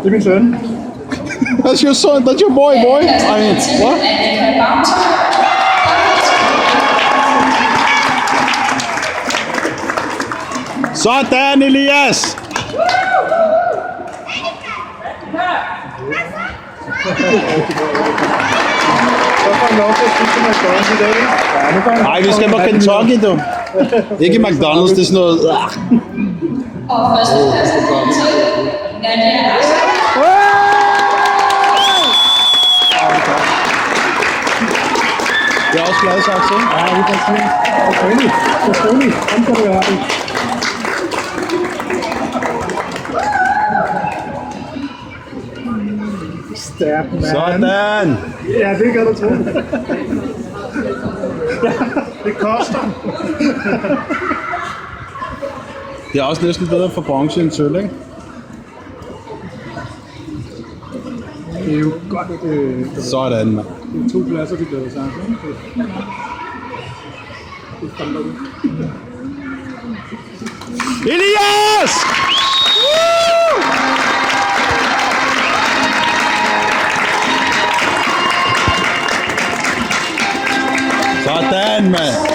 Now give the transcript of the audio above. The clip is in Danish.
Det er min søn. That's your son. That's your boy. I mean, what? Sådan, Elias! Nej, vi skal på Kentucky, du. Ikke McDonald's, det er sådan noget. Og førstepladsen til Nadia Larsen. Det er også glad sagt, ikke? Ja, det kan sige. Selvfølgelig. Kom kan du være det. Stærk, mand. Sådan! Ja, det kan du tro. Det koster. Det er også næsten bedre for bronze end sølv, ikke? Det er jo godt, at det Sådan, mand. er 2 pladser, de glæder sig. Elias! Sådan, mand.